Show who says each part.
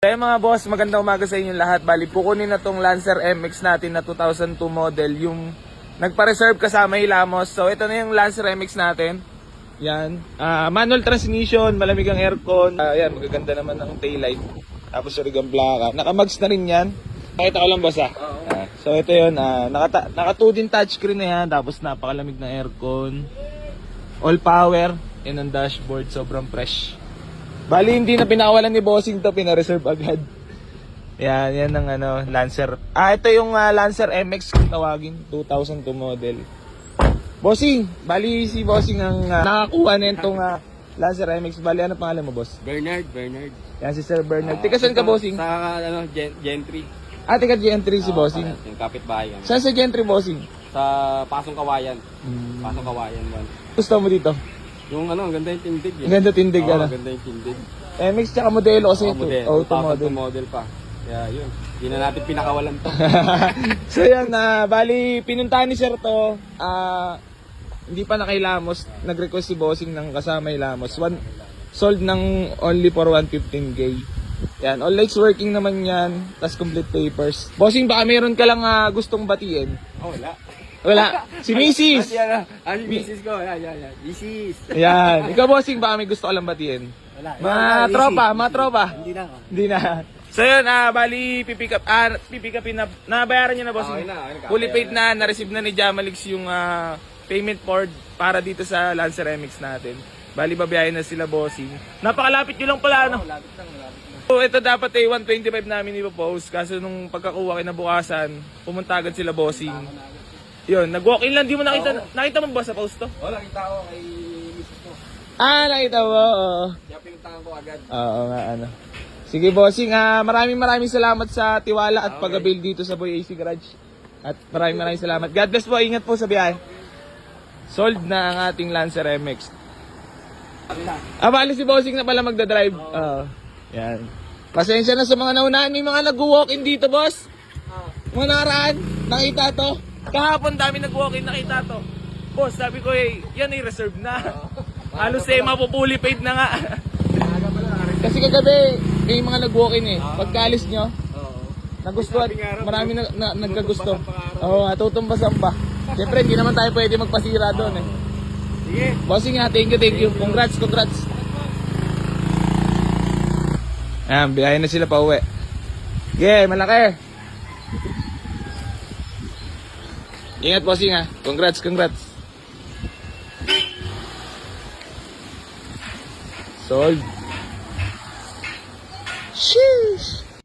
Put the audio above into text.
Speaker 1: Kaya mga boss, magandang umaga sa inyo lahat. Bali, pukunin na tong Lancer MX natin na 2002 model, yung nagpa-reserve kasama Hilamos. So ito na yung Lancer MX natin. Yan. Manual transmission, malamig ang aircon. Yan, magaganda naman ang taillight. Tapos rig ang plaka. Naka-mags na rin yan. Pakita ko lang boss so ito yun, naka 2 din touchscreen na yan. Tapos napakalamig na aircon. All power. Yan ang dashboard, sobrang fresh. Bali, hindi na pinakawalan ni Bossing to, pina-reserve agad. Yan ang Lancer. Ito yung Lancer MX kung tawagin, 2002 model. Bossing, bali si Bossing ang nakakuha na itong Lancer MX. Bali, ano pangalan mo, boss?
Speaker 2: Bernard.
Speaker 1: Yan si Sir Bernard. Tika saan ka, Bossing?
Speaker 2: Sa Gentry.
Speaker 1: Tika Gentry si Bossing.
Speaker 2: Yung kapitbahay kami.
Speaker 1: Saan sa Gentry, Bossing?
Speaker 2: Sa Pasong Kawayan. Pasong Kawayan 1.
Speaker 1: Gusto mo dito?
Speaker 2: Yung ang ganda yung tindig.
Speaker 1: Ang ganda tindig,
Speaker 2: Ang ganda yung tindig.
Speaker 1: MX tsaka modelo kasi ito. Auto
Speaker 2: 2002
Speaker 1: model.
Speaker 2: model pa. Kaya yun. Hindi na natin pinakawalan to.
Speaker 1: So yan, bali pinuntahan ni Sir to. Hindi pa na kay Lamos. Nag-request si Bossing ng kasama yung Lamos. Sold ng only for 115k. Yan, all lights working naman yan. Tas complete papers. Bossing, baka meron ka lang gustong batiin. Wala. Si Mrs.
Speaker 2: Si Mrs. ko. Yan. Mrs.
Speaker 1: Yan. Ikaw, Bossing, baka may gusto ka lang batiin.
Speaker 2: Wala.
Speaker 1: Mga tropa. Hindi na. So yun, bali pipick upin na, nabayaran niya na, Bossing. Fully paid na, na-receive na ni Jamalix yung payment board para dito sa Lancer MX natin. Bali, babiyahin na sila, Bossing. Napakalapit nyo lang pala, no?
Speaker 2: Lapit lang.
Speaker 1: So ito dapat 125 namin ipopost, kaso nung pagkakuha kinabukasan, pumunta agad sila, Bossing. Yun, nag-walk-in lang, di mo nakita mo ba sa post to?
Speaker 2: Wala, nakita ko kay Mrs. ko.
Speaker 1: Nakita mo, oo.
Speaker 2: Kaya pinuntahan ko agad.
Speaker 1: Oo nga, Sige, Bossing, maraming salamat sa tiwala at pag-avail dito sa Boy AC Garage. At maraming salamat. God bless po, ingat po sa biyahe. Sold na ang ating Lancer MX. Bali si Bossing na pala magdadrive. Yan. Pasensya na sa mga naunahan, may mga nag-walk-in dito, boss. Mga nakaraan, nakita to. Kahapon dami nag-walk-in, nakita to. Boss, sabi ko yan ay reserve na. Halos mapupuli paid na nga. Kasi kagabi, may mga nag-walk-in Pagkalis nyo, nagustuhan, marami nagkagusto. Tutumbasan pa. Siyempre, hindi naman tayo pwede magpasira doon
Speaker 2: Sige.
Speaker 1: Bossing thank you. Congrats. Ayan, biyahe na sila pa uwi. Okay, malaki. Ingat, Bossing Congrats. Sold. Sheesh.